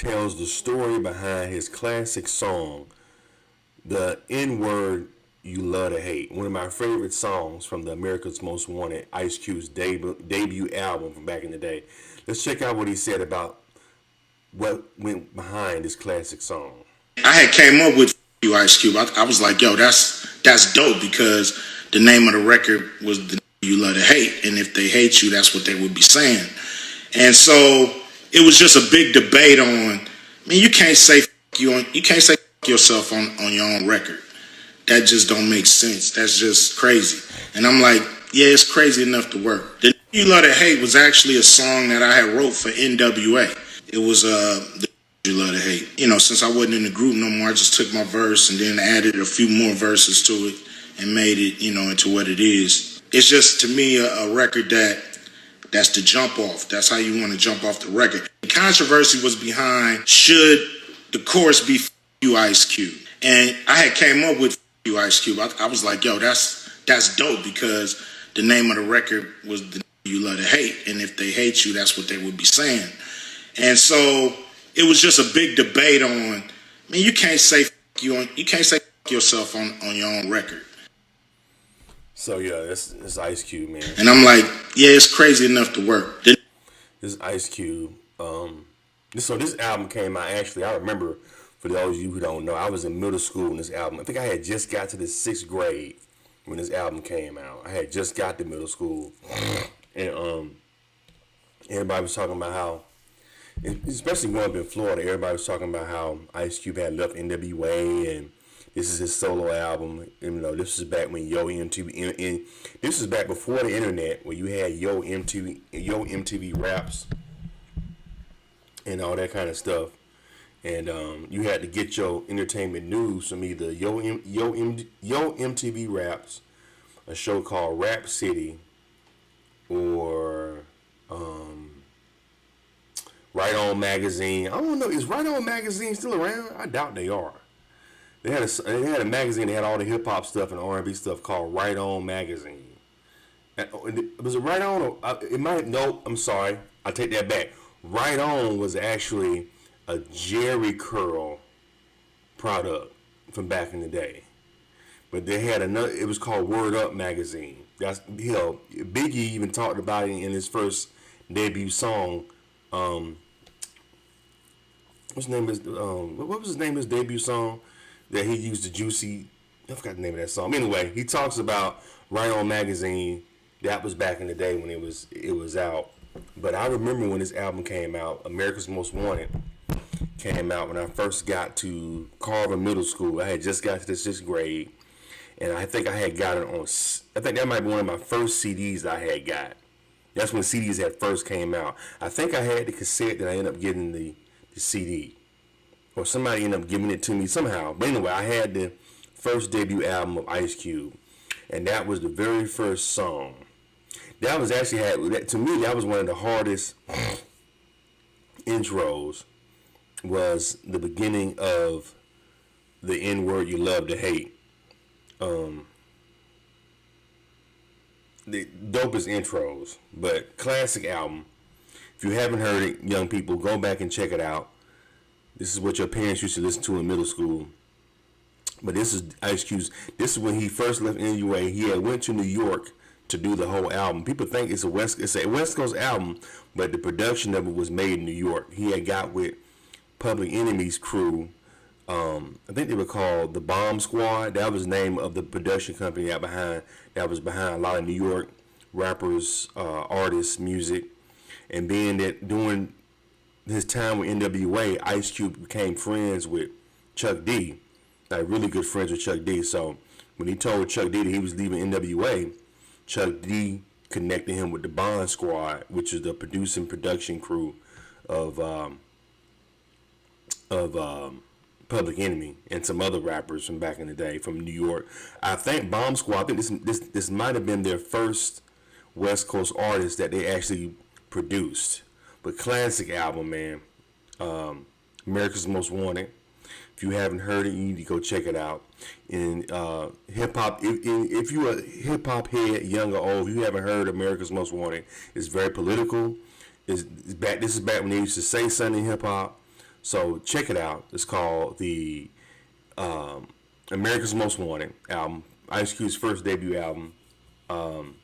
tells the story behind his classic song, "The N Word You Love to Hate." One of my favorite songs from the America's Most Wanted, Ice Cube's debut album from back in the day. Let's check out what he said about what went behind this classic song. I had came up with you, Ice Cube. I was like, yo, that's dope because the name of the record was "The You Love to Hate," and if they hate you, that's what they would be saying. And so it was just a big debate on. I mean, you can't say yourself on your own record. That just don't make sense. That's just crazy. And I'm like, yeah, it's crazy enough to work. "The You Love to Hate" was actually a song that I had wrote for NWA. It was "The You Love to Hate." You know, since I wasn't in the group no more, I just took my verse and then added a few more verses to it and made it, into what it is. It's just to me a record that's the jump off. That's how you want to jump off the record. The controversy was behind should the chorus be "You Ice Cube," and I had came up with "You Ice Cube." I was like, yo, that's dope because the name of the record was "The You Love to Hate," and if they hate you, that's what they would be saying. And so it was just a big debate on. I mean, you can't say yourself on your own record. So yeah, that's Ice Cube, man. And I'm like, yeah, it's crazy enough to work. This is Ice Cube. So this album came out. Actually, I remember, for those of you who don't know, I was in middle school when this album. I think I had just got to the 6th grade when this album came out. I had just got to middle school, and everybody was talking about how, especially growing up in Florida, everybody was talking about how Ice Cube had left NWA and this is his solo album. This is back when Yo MTV, and this is back before the internet, where you had Yo MTV Raps, and all that kind of stuff. And you had to get your entertainment news from either Yo MTV Raps, a show called Rap City, or Right On Magazine. I don't know, is Right On Magazine still around? I doubt they are. They had a magazine that had all the hip hop stuff and R&B stuff called Right On Magazine. Was it Right On? It might. No, I'm sorry. I take that back. Right On was actually a Jerry Curl product from back in the day. But they had another. It was called Word Up Magazine. Biggie even talked about it in his first debut song. What's his name is? What was his name? His debut song that he used the Juicy. I forgot the name of that song. Anyway, he talks about Right On Magazine. That was back in the day when it was out. But I remember when this album came out, America's Most Wanted came out when I first got to Carver Middle School. I had just got to the 6th grade, and I think I had got it on. I think that might be one of my first CDs I had got. That's when CDs had first came out. I think I had the cassette, that I ended up getting the CD, or somebody ended up giving it to me somehow. But anyway, I had the first debut album of Ice Cube, and that was the very first song. That was actually to me, that was one of the hardest intros. Was the beginning of "The N Word You Love to Hate." The dopest intros, but classic album. If you haven't heard it, young people, go back and check it out. This is what your parents used to listen to in middle school. But this is Ice Cube's. This is when he first left NWA. He had went to New York to do the whole album. People think it's a West Coast album, but the production of it was made in New York. He had got with Public Enemy's crew. I think they were called the Bomb Squad. That was the name of the production company that was behind a lot of New York rappers, artists, music. And being that during his time with NWA, Ice Cube became friends with Chuck D, like really good friends with Chuck D. So when he told Chuck D that he was leaving NWA, Chuck D connected him with the Bond Squad, which is the producing production crew of Public Enemy and some other rappers from back in the day from New York. I think Bomb Squad. I think this might have been their first West Coast artist that they actually produced. But classic album, man. America's Most Wanted. If you haven't heard it, you need to go check it out. And hip hop, if you're a hip hop head, young or old, if you haven't heard America's Most Wanted, it's very political. This is back when they used to say something in hip hop. So check it out. It's called the America's Most Wanted album, Ice Cube's first debut album. And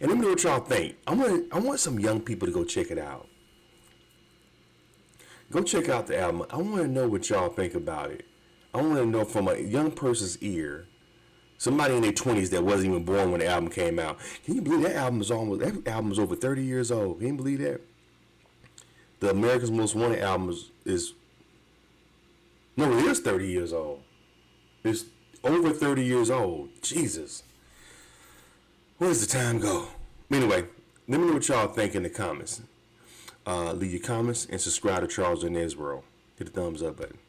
let me know what y'all think. I want some young people to go check it out. Go check out the album. I want to know what y'all think about it. I want to know from a young person's ear, somebody in their 20s that wasn't even born when the album came out. Can you believe that album is over 30 years old? Can you believe that? The America's Most Wanted album is no, it is 30 years old. It's over 30 years old. Jesus. Where does the time go? Anyway, let me know what y'all think in the comments. Leave your comments and subscribe to Charles Inez World. Hit the thumbs up button.